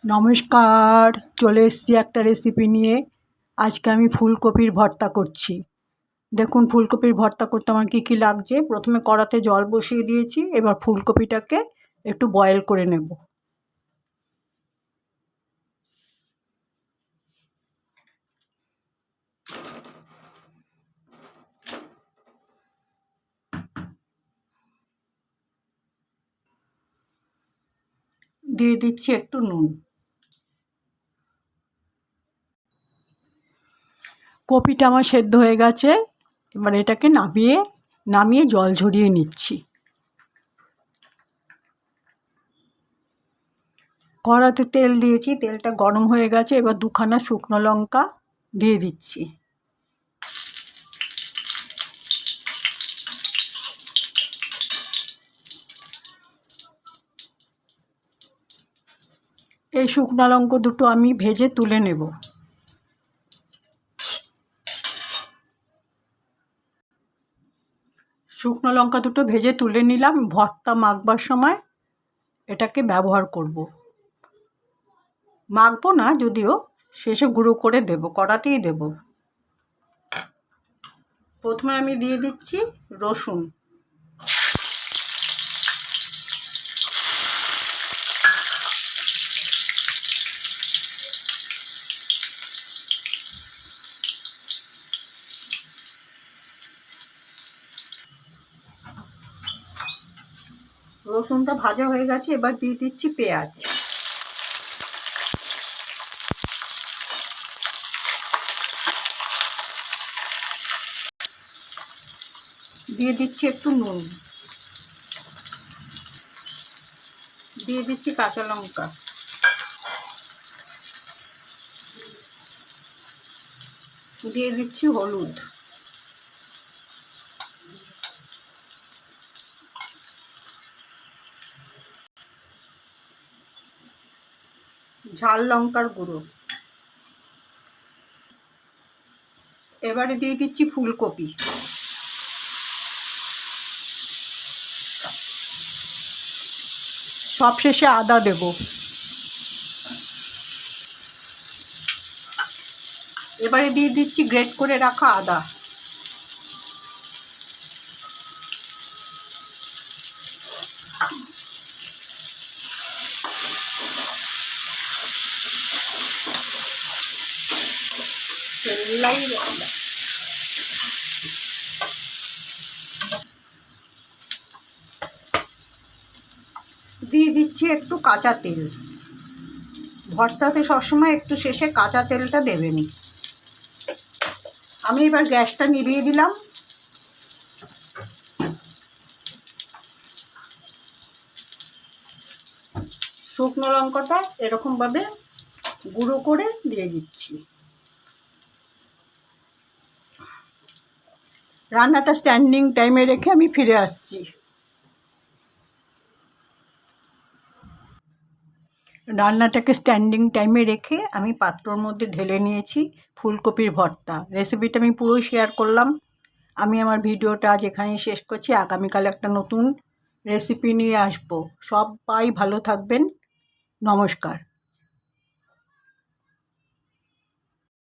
নমস্কার, চলে এসেছি একটা রেসিপি নিয়ে। আজকে আমি ফুলকপির ভর্তা করছি। দেখুন ফুলকপির ভর্তা করতে আমার কী কী লাগছে। প্রথমে কড়াতে জল বসিয়ে দিয়েছি, এবার ফুলকপিটাকে একটু বয়েল করে নেব। দিয়ে দিচ্ছি একটু নুন। কপিটা আমার সেদ্ধ হয়ে গেছে, এবার এটাকে নামিয়ে জল ঝরিয়ে নিচ্ছি। কড়াতে তেল দিয়েছি, তেলটা গরম হয়ে গেছে, এবার দুখানা শুকনো লঙ্কা দিয়ে দিচ্ছি। এই শুকনো লঙ্কা দুটো আমি ভেজে তুলে নেব। শুকনো লঙ্কা দুটো ভেজে তুলে নিলাম। ভর্তা মাখবার সময় এটাকে ব্যবহার করব। মাখবো না, যদিও শেষে গুঁড়ো করে দেব, কড়াতেই দেব। প্রথমে আমি দিয়ে দিচ্ছি রসুন। রসুনটা ভাজা হয়ে গেছে, এবার দিয়ে দিচ্ছি পেঁয়াজ। দিয়ে দিচ্ছি একটু নুন। দিয়ে দিচ্ছি কাঁচা লঙ্কা। দিয়ে দিচ্ছি হলুদ। ঝাল লঙ্কার গুঁড়ো। এবারে দিয়ে দিচ্ছি ফুলকপি। সবশেষে আদা দেব। এবারে দিয়ে দিচ্ছি গ্রেট করে রাখা আদা। দিয়ে দিচ্ছি একটু কাঁচা তেল। ভর্তাতে সবসময় একটু শেষে কাঁচা তেলটা দেবেন। আমি এবার গ্যাসটা নিভিয়ে দিলাম। শুকনো লঙ্কাটা এরকমভাবে গুঁড়ো করে দিয়ে দিচ্ছি। রান্নাটা স্ট্যান্ডিং টাইমে রেখে আমি ফিরে আসছি। রান্নাটাকে স্ট্যান্ডিং টাইমে রেখে আমি পাত্রর মধ্যে ঢেলে নিয়েছি ফুলকপির ভর্তা। রেসিপিটা আমি পুরো শেয়ার করলাম। আমি আমার ভিডিওটা আজ এখানেই শেষ করছি। আগামীকাল একটা নতুন রেসিপি নিয়ে আসবো। সবাই ভালো থাকবেন। নমস্কার।